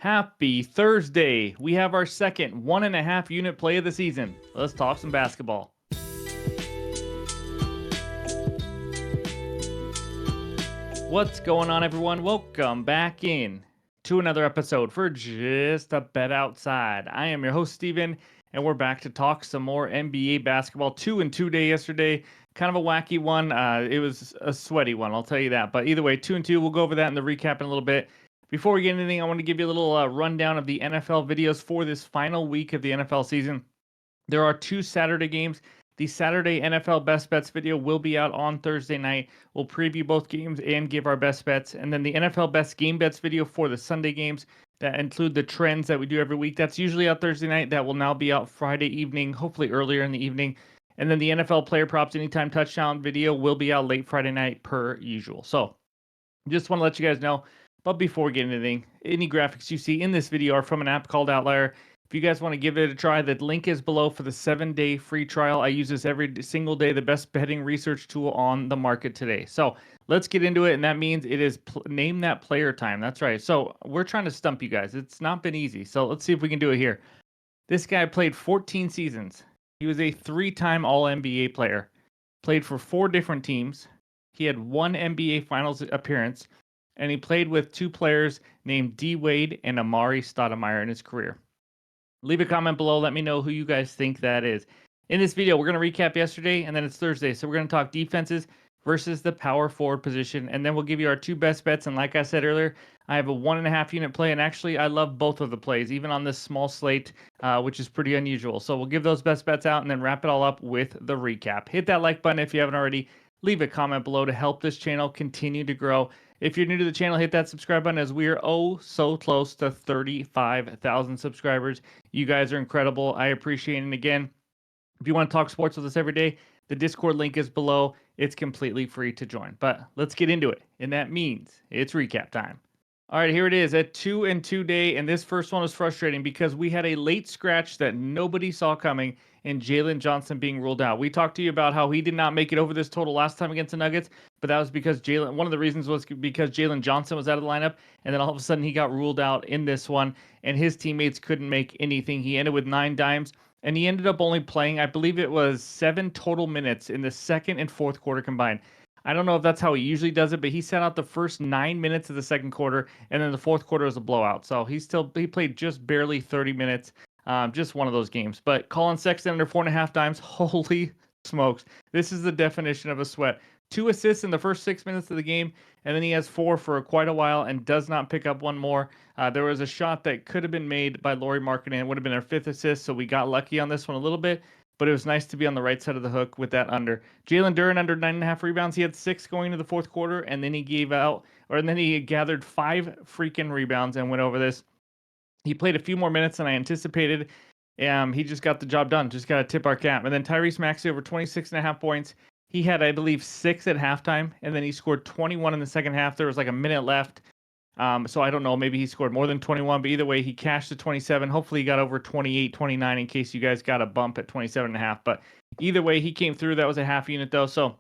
Happy Thursday. We have our second 1.5 unit play of the season. Let's talk some basketball. What's going on, everyone? Welcome back in to another episode for Just a Bet Outside. I am your host, Steven, and we're back to talk some more NBA basketball. 2-2 day yesterday. Kind of a wacky one. It was a sweaty one, I'll tell you that. But either way, 2-2. We'll go over that in the recap in a little bit. Before we get into anything, I want to give you a little rundown of the NFL videos for this final week of the NFL season. There are 2 Saturday games. The Saturday NFL Best Bets video will be out on Thursday night. We'll preview both games and give our best bets. And then the NFL Best Game Bets video for the Sunday games that include the trends that we do every week. That's usually out Thursday night. That will now be out Friday evening, hopefully earlier in the evening. And then the NFL Player Props Anytime Touchdown video will be out late Friday night per usual. So just want to let you guys know. But before we get into anything, any graphics you see in this video are from an app called OUTLIER. If you guys want to give it a try, the link is below for the 7-day free trial. I use this every single day, the best betting research tool on the market today. So let's get into it, and that means it is name that player time. That's right. So we're trying to stump you guys. It's not been easy. So let's see if we can do it here. This guy played 14 seasons. He was a 3-time All-NBA player. Played for 4 different teams. He had 1 NBA Finals appearance. And he played with 2 players named D. Wade and Amari Stoudemire in his career. Leave a comment below. Let me know who you guys think that is. In this video, we're going to recap yesterday, and then it's Thursday. So we're going to talk defenses versus the power forward position, and then we'll give you our 2 best bets. And like I said earlier, I have a 1.5 unit play, and actually I love both of the plays, even on this small slate, which is pretty unusual. So we'll give those best bets out and then wrap it all up with the recap. Hit that like button if you haven't already. Leave a comment below to help this channel continue to grow. If you're new to the channel, hit that subscribe button as we are so close to 35,000 subscribers. You guys are incredible. I appreciate it. And again, if you want to talk sports with us every day, the Discord link is below. It's completely free to join. But let's get into it. And that means it's recap time. All right, here it is, a 2-2 day, and this first one was frustrating because we had a late scratch that nobody saw coming and Jalen Johnson being ruled out. We talked to you about how he did not make it over this total last time against the Nuggets, but that was because one of the reasons was because Jalen Johnson was out of the lineup, and then all of a sudden he got ruled out in this one, and his teammates couldn't make anything. He ended with 9 dimes, and he ended up only playing, I believe it was 7 total minutes in the second and fourth quarter combined. I don't know if that's how he usually does it, but he sat out the first 9 minutes of the second quarter, and then the fourth quarter was a blowout. So he played just barely 30 minutes, just one of those games. But Colin Sexton under 4.5 dimes, holy smokes. This is the definition of a sweat. 2 assists in the first 6 minutes of the game, and then he has 4 for quite a while and does not pick up one more. There was a shot that could have been made by Lauri Markkanen. It would have been our 5th assist, so we got lucky on this one a little bit. But it was nice to be on the right side of the hook with that under. Jalen Duren under 9.5 rebounds. He had 6 going into the fourth quarter, and then he gathered 5 freaking rebounds and went over this. He played a few more minutes than I anticipated. He just got the job done. Just got to tip our cap. And then Tyrese Maxey over 26.5 points. He had, I believe, 6 at halftime, and then he scored 21 in the second half. There was like a minute left. So I don't know, maybe he scored more than 21, but either way, he cashed to 27. Hopefully he got over 28, 29 in case you guys got a bump at 27.5. But either way, he came through. That was a half unit though. So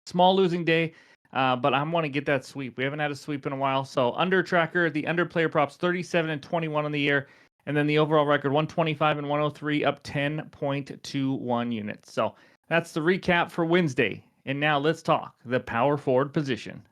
small losing day, but I want to get that sweep. We haven't had a sweep in a while. So under tracker, the under player props 37 and 21 on the year. And then the overall record 125 and 103, up 10.21 units. So that's the recap for Wednesday. And now let's talk the power forward position.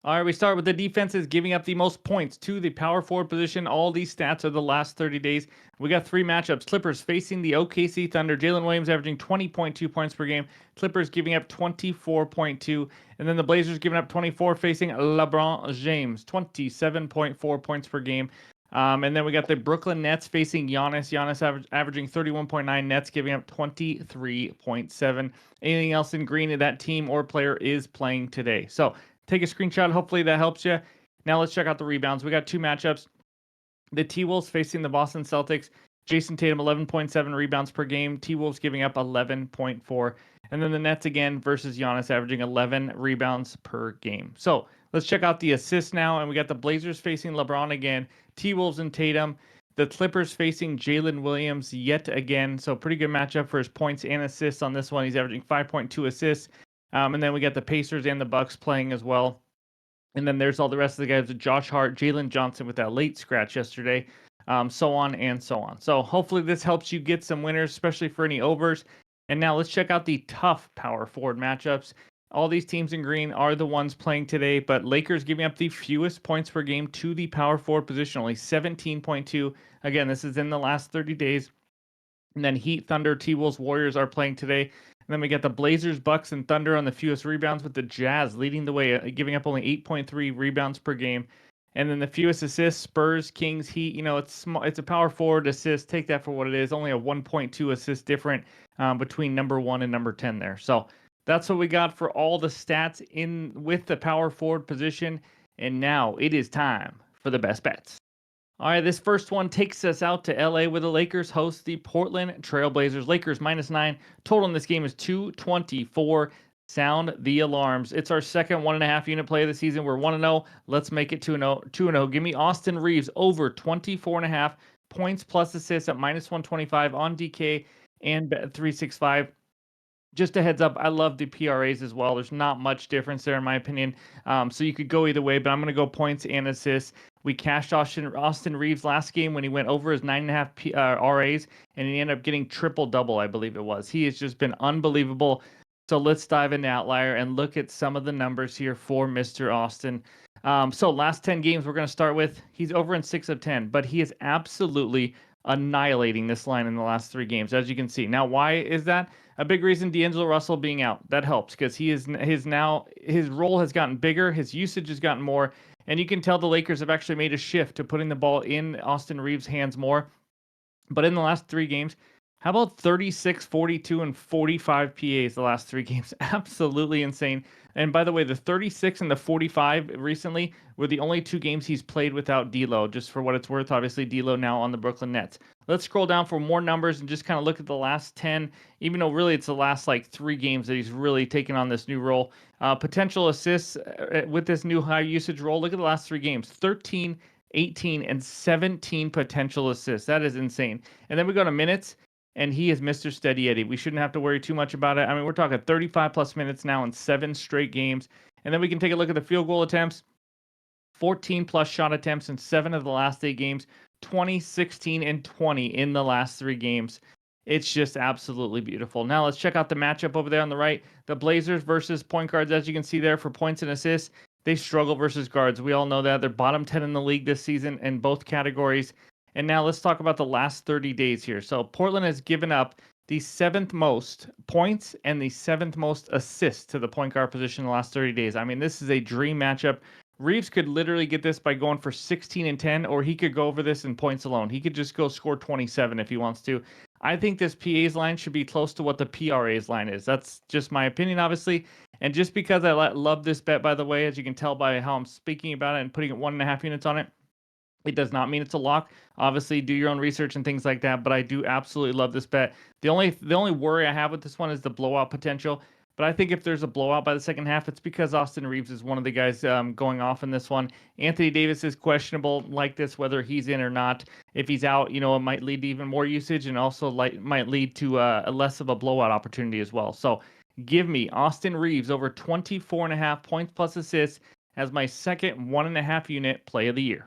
All right, we start with the defenses giving up the most points to the power forward position. All these stats are the last 30 days. We got 3 matchups. Clippers facing the OKC Thunder. Jalen Williams averaging 20.2 points per game. Clippers giving up 24.2. And then the Blazers giving up 24, facing LeBron James, 27.4 points per game. And then we got the Brooklyn Nets facing Giannis. Giannis averaging 31.9, Nets giving up 23.7. Anything else in green that team or player is playing today. So take a screenshot. Hopefully that helps you. Now let's check out the rebounds. We got 2 matchups. The T-Wolves facing the Boston Celtics. Jason Tatum, 11.7 rebounds per game. T-Wolves giving up 11.4. And then the Nets again versus Giannis averaging 11 rebounds per game. So let's check out the assists now. And we got the Blazers facing LeBron again. T-Wolves and Tatum. The Clippers facing Jalen Williams yet again. So pretty good matchup for his points and assists on this one. He's averaging 5.2 assists. And then we got the Pacers and the Bucks playing as well. And then there's all the rest of the guys with Josh Hart, Jalen Johnson with that late scratch yesterday, so on and so on. So hopefully this helps you get some winners, especially for any overs. And now let's check out the tough power forward matchups. All these teams in green are the ones playing today, but Lakers giving up the fewest points per game to the power forward position, only 17.2. Again, this is in the last 30 days. And then Heat, Thunder, T-Wolves, Warriors are playing today. And then we got the Blazers, Bucks, and Thunder on the fewest rebounds, with the Jazz leading the way, giving up only 8.3 rebounds per game. And then the fewest assists, Spurs, Kings, Heat. It's small, it's a power forward assist. Take that for what it is. Only a 1.2 assist different between number 1 and number 10 there. So that's what we got for all the stats in with the power forward position. And now it is time for the best bets. All right, this first one takes us out to LA, where the Lakers host the Portland Trailblazers. Lakers -9. Total in this game is 224. Sound the alarms. It's our second 1.5 unit play of the season. We're 1-0. Let's make it 2-0. 2-0. Give me Austin Reeves over 24.5 points plus assists at -125 on DK and Bet365. Just a heads up, I love the PRAs as well. There's not much difference there, in my opinion. So you could go either way, but I'm going to go points and assists. We cashed Austin Reeves last game when he went over his 9.5 RAs, and he ended up getting triple-double, I believe it was. He has just been unbelievable. So let's dive into Outlier and look at some of the numbers here for Mr. Austin. So last 10 games we're going to start with, he's over in 6 of 10, but he is absolutely annihilating this line in the last 3 games, as you can see. Now, why is that? A big reason, D'Angelo Russell being out. That helps because his role has gotten bigger, his usage has gotten more, and you can tell the Lakers have actually made a shift to putting the ball in Austin Reeves' hands more. But in the last 3 games, how about 36, 42, and 45 PAs the last 3 games? Absolutely insane. And by the way, the 36 and the 45 recently were the only 2 games he's played without D'Lo, just for what it's worth. Obviously, D'Lo now on the Brooklyn Nets. Let's scroll down for more numbers and just kind of look at the last 10, even though really it's the last 3 games that he's really taken on this new role. Potential assists with this new high usage role. Look at the last 3 games, 13, 18, and 17 potential assists. That is insane. And then we go to minutes, and he is Mr. Steady Eddie. We shouldn't have to worry too much about it. I mean, we're talking 35-plus minutes now in 7 straight games. And then we can take a look at the field goal attempts. 14-plus shot attempts in 7 of the last 8 games. 20, 16, and 20 in the last 3 games. It's just absolutely beautiful. Now let's check out the matchup over there on the right. The Blazers versus point guards, as you can see there, for points and assists. They struggle versus guards. We all know that. They're bottom 10 in the league this season in both categories. And now let's talk about the last 30 days here. So Portland has given up the 7th most points and the 7th most assists to the point guard position in the last 30 days. I mean, this is a dream matchup. Reeves could literally get this by going for 16 and 10, or he could go over this in points alone. He could just go score 27 if he wants to. I think this PA's line should be close to what the PRA's line is. That's just my opinion, obviously. And just because I love this bet, by the way, as you can tell by how I'm speaking about it and putting 1.5 units on it, it does not mean it's a lock. Obviously, do your own research and things like that, but I do absolutely love this bet. The only worry I have with this one is the blowout potential. But I think if there's a blowout by the second half, it's because Austin Reeves is one of the guys going off in this one. Anthony Davis is questionable like this, whether he's in or not. If he's out, it might lead to even more usage, and also might lead to a less of a blowout opportunity as well. So give me Austin Reeves over 24.5 points plus assists as my second 1.5 unit play of the year.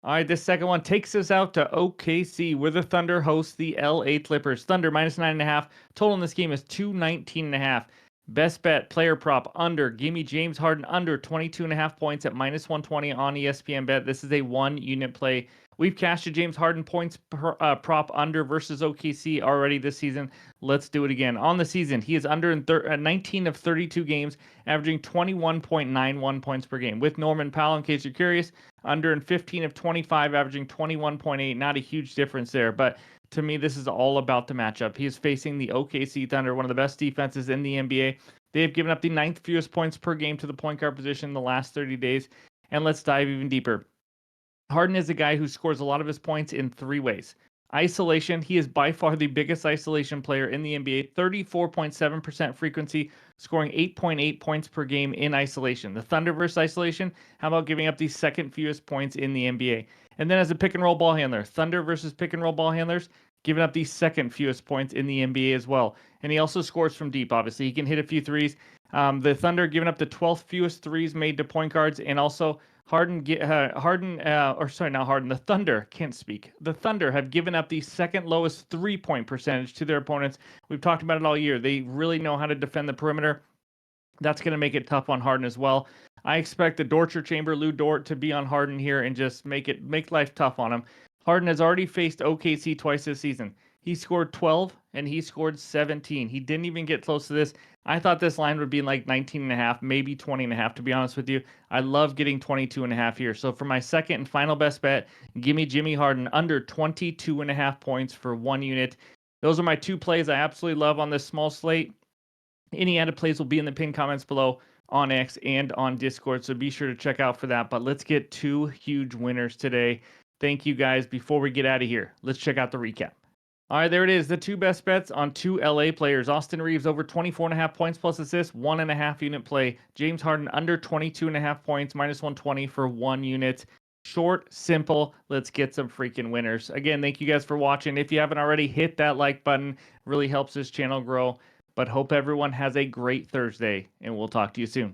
All right, this second one takes us out to OKC, where the Thunder host the LA Clippers. Thunder -9.5. Total in this game is 219.5. Best bet, player prop, under. Give me James Harden under 22.5 points at -120 on ESPN Bet. This is a 1-unit play. We've cashed a James Harden points prop under versus OKC already this season. Let's do it again. On the season, he is under in 19 of 32 games, averaging 21.91 points per game. With Norman Powell, in case you're curious, under in 15 of 25, averaging 21.8. Not a huge difference there, but to me, this is all about the matchup. He is facing the OKC Thunder, one of the best defenses in the NBA. They have given up the 9th fewest points per game to the point guard position in the last 30 days. And let's dive even deeper. Harden is a guy who scores a lot of his points in 3 ways. Isolation, he is by far the biggest isolation player in the NBA, 34.7% frequency, scoring 8.8 points per game in isolation. The Thunder versus isolation, how about giving up the 2nd fewest points in the NBA? And then as a pick and roll ball handler, Thunder versus pick and roll ball handlers, giving up the 2nd fewest points in the NBA as well. And he also scores from deep, obviously. He can hit a few threes. The Thunder giving up the 12th fewest threes made to point guards, and also the Thunder can't speak. The Thunder have given up the second lowest 3-point percentage to their opponents. We've talked about it all year. They really know how to defend the perimeter. That's going to make it tough on Harden as well. I expect the Dortcher Chamber, Lou Dort, to be on Harden here and just make life tough on him. Harden has already faced OKC twice this season. He scored 12 and he scored 17. He didn't even get close to this. I thought this line would be like 19 and a half, maybe 20 and a half, to be honest with you. I love getting 22 and a half here. So for my second and final best bet, give me Jimmy Harden under 22 and a half points for 1 unit. Those are my 2 plays I absolutely love on this small slate. Any added plays will be in the pinned comments below on X and on Discord, so be sure to check out for that. But let's get 2 huge winners today. Thank you guys. Before we get out of here, let's check out the recap. All right, there it is. The 2 best bets on 2 LA players. Austin Reeves over 24.5 points plus assists, 1.5 unit play. James Harden under 22.5 points, minus 120 for 1 unit. Short, simple. Let's get some freaking winners. Again, thank you guys for watching. If you haven't already, hit that like button. Really helps this channel grow. But hope everyone has a great Thursday, and we'll talk to you soon.